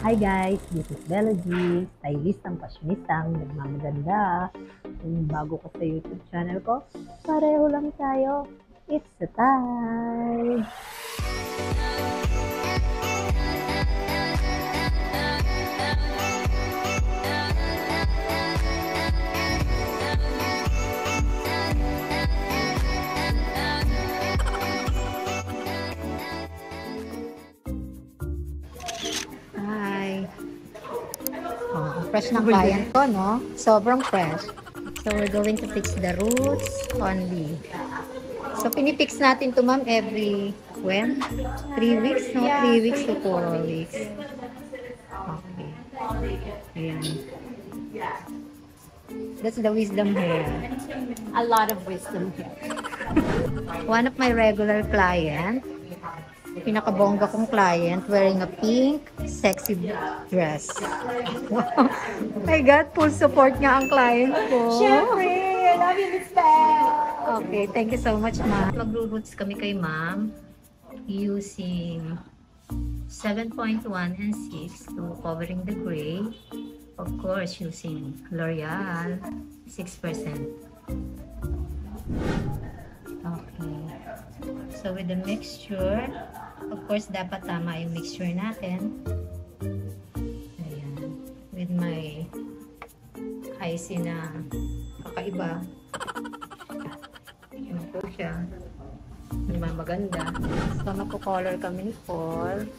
Hi guys, this is Bella G, stylistang pasyonistang nagmamaganda. Kung bago ka sa YouTube channel ko, pareho lang tayo. It's the time! Hi! Fresh ng client ko, no? Sobrang fresh. So, we're going to fix the roots only. So, pinipix natin to ma'am every, when? 3 weeks, no? 3 weeks to 4 weeks. Okay. Ayan. That's the wisdom hair. A lot of wisdom here. One of my regular client, pinakabongga kong client, wearing a pink, sexy dress. Wow. My God, full support nga ang client ko. Siyempre! I love you, Miss Belle! Okay, thank you so much, ma'am. Magro-roots kami kay ma'am using 7.1 and 6 to covering the gray. Of course, using L'Oreal 6%. Okay. So, with the mixture, of course, dapat tama yung mixture natin. Ayan. With my icy na kakaiba. Yun po siya. Maganda. So, magpo-color kami ni Paul.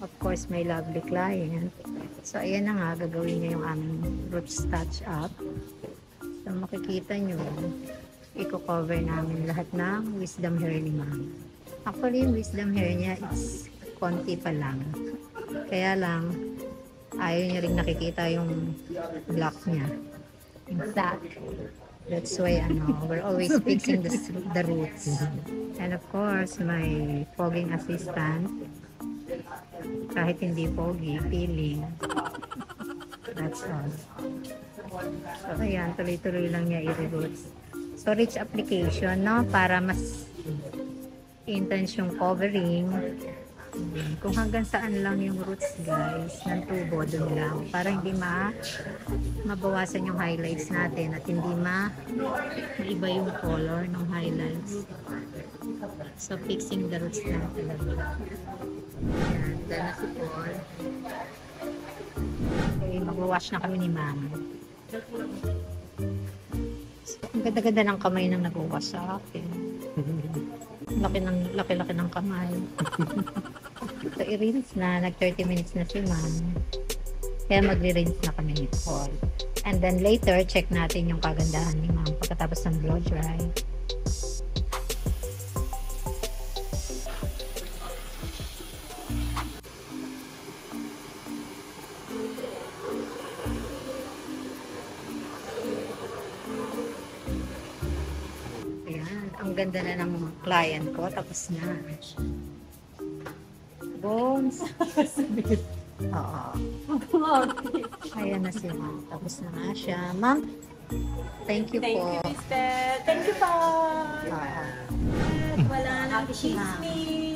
Of course, my lovely client. So, ayan na nga, gagawin niya yung aming roots touch up. So, makikita nyo, i-cover namin lahat ng wisdom hair ni ma'am. Actually, yung wisdom hair niya is konti pa lang. Kaya lang, ayaw niya rin nakikita yung black niya. Exact. That's why, we're always fixing the roots. And of course, my fogging assistant, kahit hindi pogi, peeling. That's all. So, ayan, tuloy-tuloy lang niya i-roots. So, rich application, no? Para mas intense yung covering. Kung hanggang saan lang yung roots, guys, ng tubo, dun lang. Para hindi mabawasan yung highlights natin at hindi maiba yung color ng highlights. So, fixing the roots lang talaga. Ayan, dyan na si Paul. Okay, mag-wash na kami ni Mama. So, ang ganda-ganda ng kamay nang nag-wash sa akin. Laki-laki ng kamay. So, i-rinse na. Nag-30 minutes na si Ma'am. Kaya magre-rinse na kami ni Paul. And then later, check natin yung kagandahan ni Ma'am pagkatapos ng blow dry. Ang ganda na ng client ko. Tapos na. Bones. Oo. Ayan na siya. Tapos na nga siya. Ma'am, thank you Thank po. you, Miss Belle. Thank you po. Oo. Wala nang chismis.